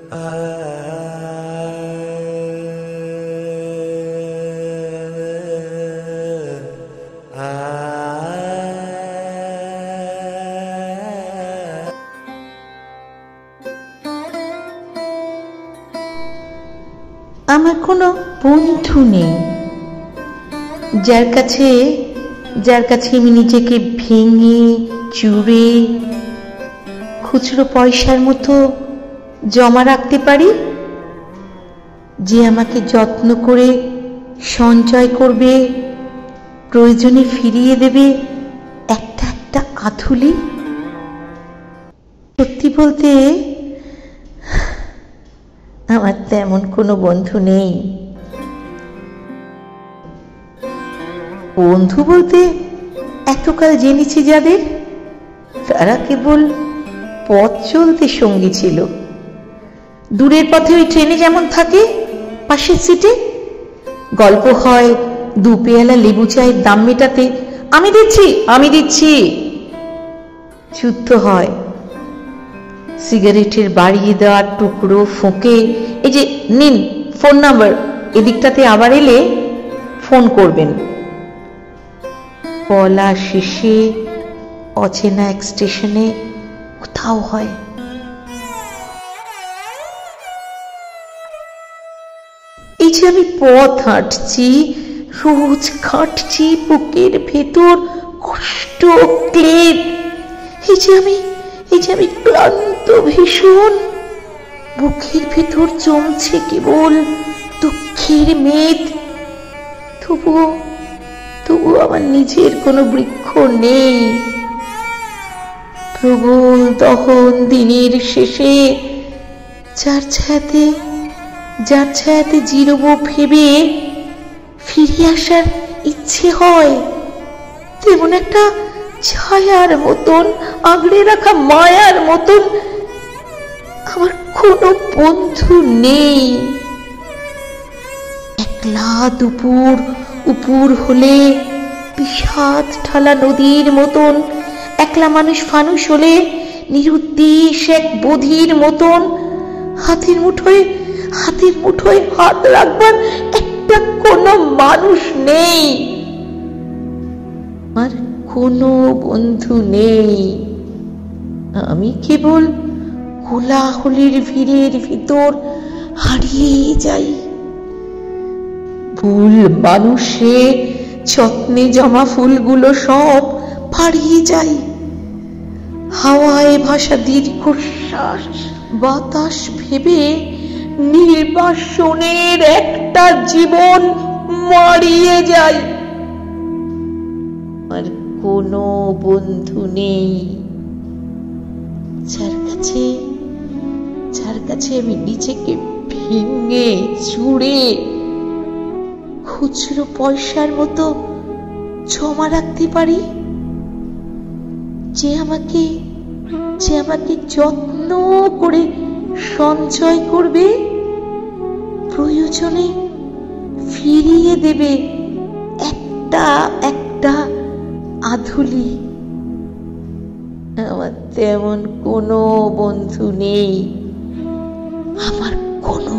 আমার কোনো বন্ধু নেই যার কাছে আমি নিজেকে ভেঙে চুরে খুচরো পয়সার মতো জমা রাখতে পারি, যে আমাকে যত্ন করে সঞ্চয় করবে, প্রয়োজনে ফিরিয়ে দেবে একটা একটা আধুলি। সত্যি বলতে আমার তেমন কোনো বন্ধু নেই। বন্ধু বলতে এতকাল জেনেছি যাদের, তারা কেবল পথ চলতে সঙ্গী ছিল। দূরের পথে ওই ট্রেনে যেমন থাকে পাশের সিটে, গল্প হয় দু পেয়ালা লেবু চায়ের দাম মেটাতে, আমি দিচ্ছি। যুদ্ধ হয় সিগারেটের বাড়িয়ে দেওয়ার টুকরো ফোঁকে, এই যে নিন ফোন নাম্বার, এদিকটাতে আবার এলে ফোন করবেন। বলা শেষে অচেনা এক স্টেশনে কোথাও হয়। এই যে আমি পথ হাঁটছি, রোজ খাটছি বুকের ভেতর কষ্ট ক্লেদ, এই যে আমি ক্লান্ত ভীষণ, বুকের ভেতর জমছে কেবল দুঃখের মেদ। তবুও আমার নিজের কোনো বৃক্ষ নেই। প্রবল দহন দিনের শেষে যার ছায়াতে জিরব ভেবে ফিরে আসার ইচ্ছে হয়, তেমন একটা ছায়ার মতন, আগড়ে রাখা মায়ার মতন আমার কোনো বন্ধু নেই। একলা দুপুর হলে বিষাদ ঢালা নদীর মতন, একলা মানুষ ফানুষ হলে নিরুদ্দেশ এক বধির মতন, হাতের মুঠোয় হাত রাখবার একটা কোনো মানুষ নেই। আমার কোনো বন্ধু নেই। আমি কেবল কোলাহলের ভিড়ের ভিতর হারিয়ে যাই। ভুল মানুষে যত্নে জমা ফুলগুলো সব হারিয়ে যায়। হাওয়ায় ভাসা দীর্ঘশ্বাস বাতাস ভেবে নির্বাসনের একটা জীবন মারিয়ে যায়। আর কোনো বন্ধু নেই যার কাছে আমি নিজেকে ভেঙে চুরে খুচরো পয়সার মতো জমা রাখতে পারি, যে আমাকে যত্ন করে সঞ্চয় করবে, প্রয়োজনে ফিরিয়ে দেবে একটা একটা আধুলি। আমার তেমন কোনো বন্ধু নেই, আমার কোনো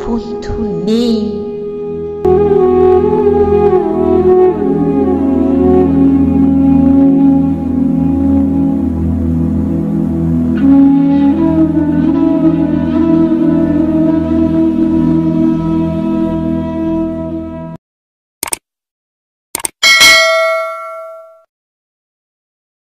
বন্ধু নেই।